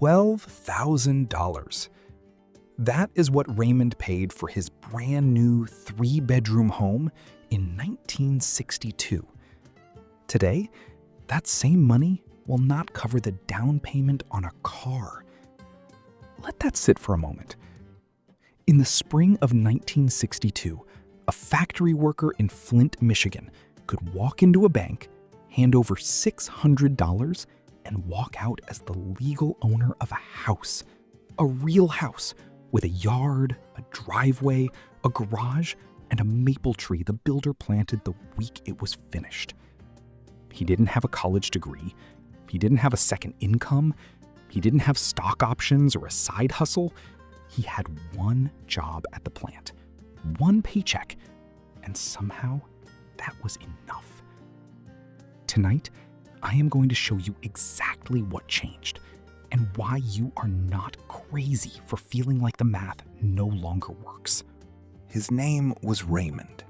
$12,000. That is what Raymond paid for his brand new 3-bedroom home in 1962. Today, that same money will not cover the down payment on a car. Let that sit for a moment. In the spring of 1962, a factory worker in Flint, Michigan, could walk into a bank, hand over $600, and walk out as the legal owner of a house. A real house with a yard, a driveway, a garage, and a maple tree the builder planted the week it was finished. He didn't have a college degree. He didn't have a second income. He didn't have stock options or a side hustle. He had one job at the plant, one paycheck, and somehow that was enough. Tonight, I am going to show you exactly what changed and why you are not crazy for feeling like the math no longer works. His name was Raymond.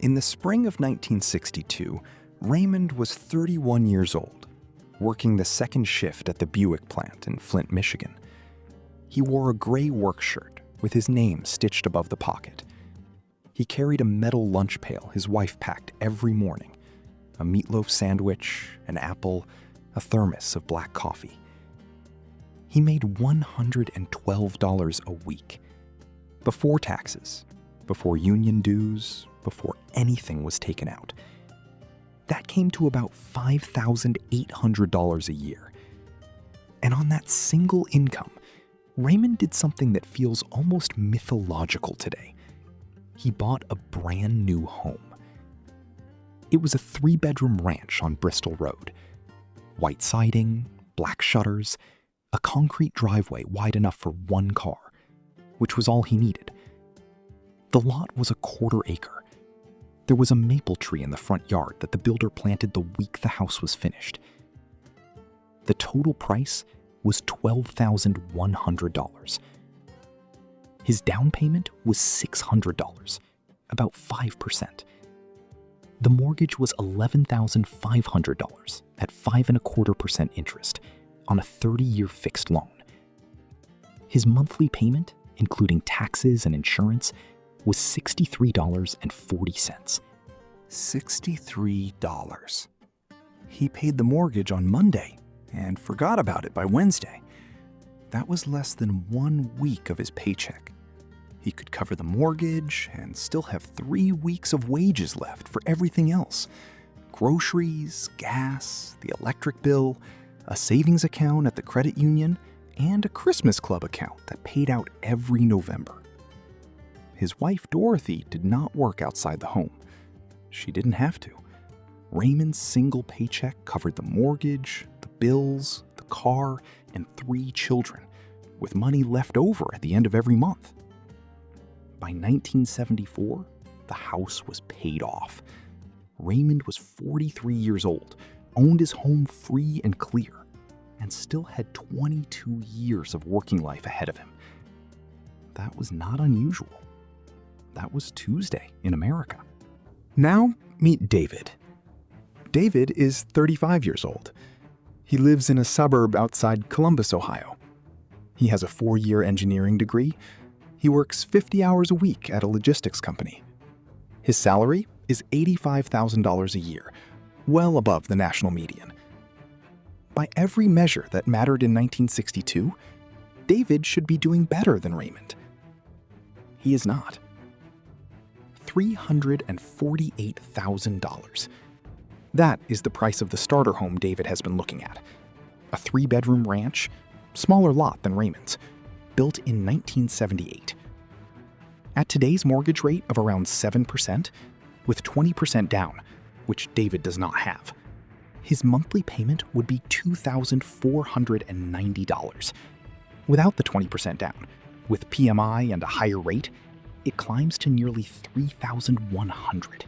In the spring of 1962, Raymond was 31 years old, working the second shift at the Buick plant in Flint, Michigan. He wore a gray work shirt with his name stitched above the pocket. He carried a metal lunch pail his wife packed every morning, a meatloaf sandwich, an apple, a thermos of black coffee. He made $112 a week, before taxes, before union dues, before anything was taken out. That came to about $5,800 a year. And on that single income, Raymond did something that feels almost mythological today. He bought a brand new home. It was a 3-bedroom ranch on Bristol Road. White siding, black shutters, a concrete driveway wide enough for one car, which was all he needed. The lot was a 1/4 acre. There was a maple tree in the front yard that the builder planted the week the house was finished. The total price was $12,100. His down payment was $600, about 5%. The mortgage was $11,500 at 5.25% interest on a 30-year fixed loan. His monthly payment, including taxes and insurance, was $63.40. $63. He paid the mortgage on Monday and forgot about it by Wednesday. That was less than 1 week of his paycheck. He could cover the mortgage and still have 3 weeks of wages left for everything else: groceries, gas, the electric bill, a savings account at the credit union, and a Christmas club account that paid out every November. His wife, Dorothy, did not work outside the home. She didn't have to. Raymond's single paycheck covered the mortgage, the bills, the car, and 3 children, with money left over at the end of every month. By 1974, the house was paid off. Raymond was 43 years old, owned his home free and clear, and still had 22 years of working life ahead of him. That was not unusual. That was Tuesday in America. Now, meet David. David is 35 years old. He lives in a suburb outside Columbus, Ohio. He has a 4-year engineering degree. He works 50 hours a week at a logistics company. His salary is $85,000 a year, well above the national median. By every measure that mattered in 1962, David should be doing better than Raymond. He is not. $348,000. That is the price of the starter home David has been looking at. A 3-bedroom ranch, smaller lot than Raymond's, built in 1978. At today's mortgage rate of around 7%, with 20% down, which David does not have, his monthly payment would be $2,490. Without the 20% down, with PMI and a higher rate, it climbs to nearly $3,100.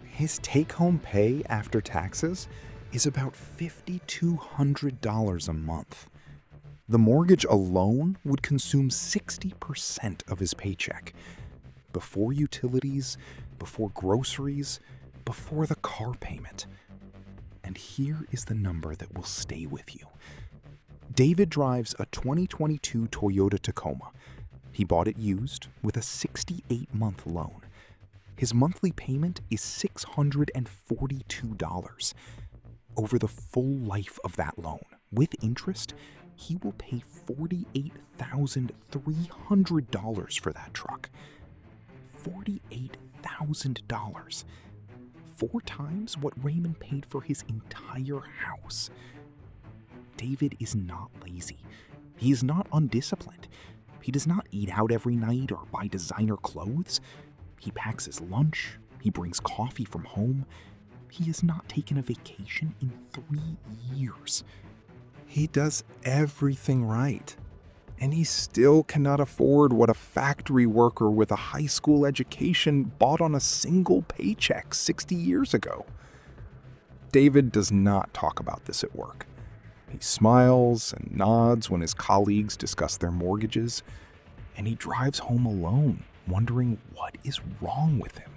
His take-home pay after taxes is about $5,200 a month. The mortgage alone would consume 60% of his paycheck. Before utilities, before groceries, before the car payment. And here is the number that will stay with you. David drives a 2022 Toyota Tacoma. He bought it used with a 68-month loan. His monthly payment is $642. Over the full life of that loan, with interest, he will pay $48,300 for that truck. $48,000. 4 times what Raymond paid for his entire house. David is not lazy. He is not undisciplined. He does not eat out every night or buy designer clothes. He packs his lunch. He brings coffee from home. He has not taken a vacation in 3 years. He does everything right. And he still cannot afford what a factory worker with a high school education bought on a single paycheck 60 years ago. David does not talk about this at work. He smiles and nods when his colleagues discuss their mortgages, and he drives home alone, wondering what is wrong with him.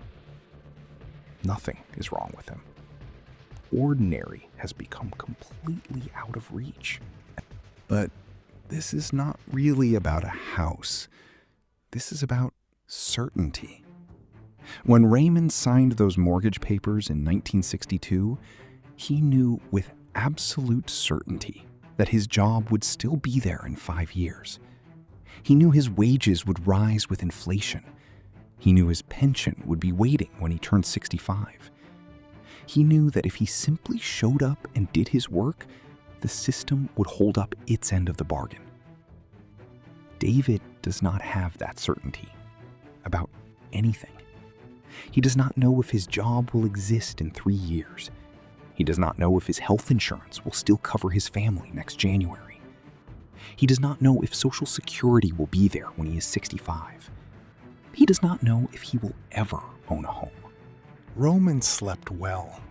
Nothing is wrong with him. Ordinary has become completely out of reach. But this is not really about a house. This is about certainty. When Raymond signed those mortgage papers in 1962, he knew with absolute certainty that his job would still be there in 5 years. He knew his wages would rise with inflation. He knew his pension would be waiting when he turned 65. He knew that if he simply showed up and did his work, the system would hold up its end of the bargain. David does not have that certainty about anything. He does not know if his job will exist in 3 years. He does not know if his health insurance will still cover his family next January. He does not know if Social Security will be there when he is 65. He does not know if he will ever own a home. Roman slept well,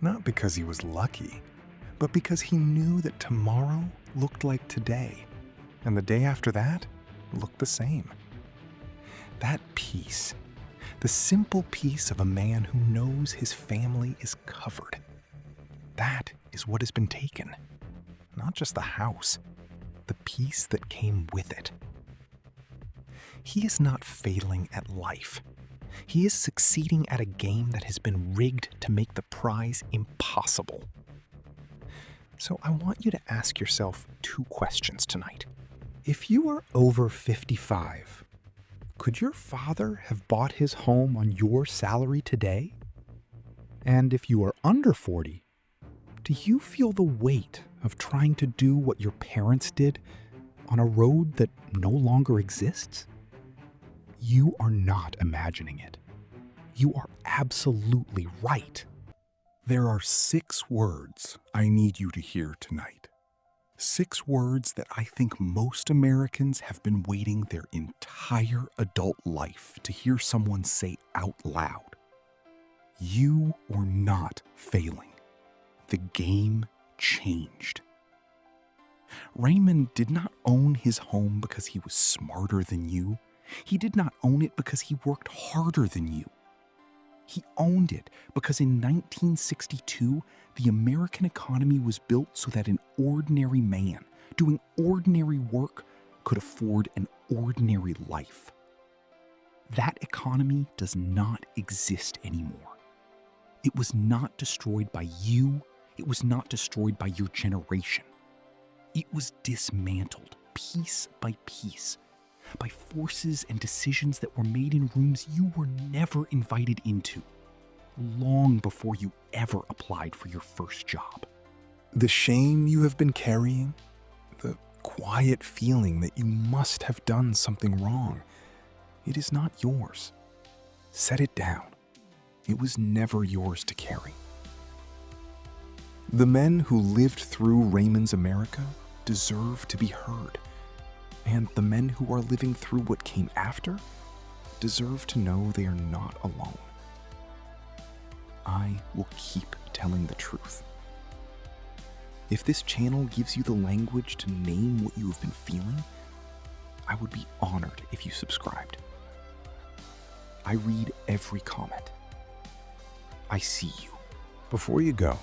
not because he was lucky, but because he knew that tomorrow looked like today, and the day after that looked the same. That peace, the simple peace of a man who knows his family is covered, that is what has been taken. Not just the house, the peace that came with it. He is not failing at life. He is succeeding at a game that has been rigged to make the prize impossible. So I want you to ask yourself 2 questions tonight. If you are over 55, could your father have bought his home on your salary today? And if you are under 40, do you feel the weight of trying to do what your parents did on a road that no longer exists? You are not imagining it. You are absolutely right. There are 6 words I need you to hear tonight. 6 words that I think most Americans have been waiting their entire adult life to hear someone say out loud. You were not failing. The game changed. Raymond did not own his home because he was smarter than you. He did not own it because he worked harder than you. He owned it because in 1962, the American economy was built so that an ordinary man doing ordinary work could afford an ordinary life. That economy does not exist anymore. It was not destroyed by you. It was not destroyed by your generation. It was dismantled piece by piece by forces and decisions that were made in rooms you were never invited into, long before you ever applied for your first job. The shame you have been carrying, the quiet feeling that you must have done something wrong, it is not yours. Set it down. It was never yours to carry. The men who lived through Raymond's America deserve to be heard. And the men who are living through what came after deserve to know they are not alone. I will keep telling the truth. If this channel gives you the language to name what you have been feeling, I would be honored if you subscribed. I read every comment. I see you. Before you go,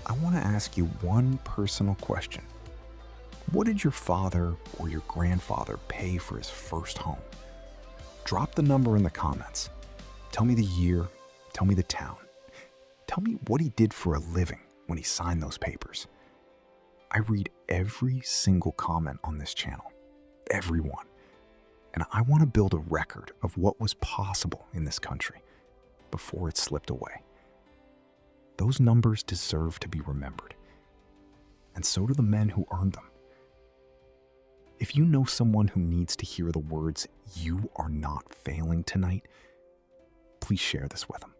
I want to ask you one personal question. What did your father or your grandfather pay for his first home? Drop the number in the comments. Tell me the year, tell me the town. Tell me what he did for a living when he signed those papers. I read every single comment on this channel, everyone. And I want to build a record of what was possible in this country before it slipped away. Those numbers deserve to be remembered. And so do the men who earned them. If you know someone who needs to hear the words, "You are not failing tonight," please share this with them.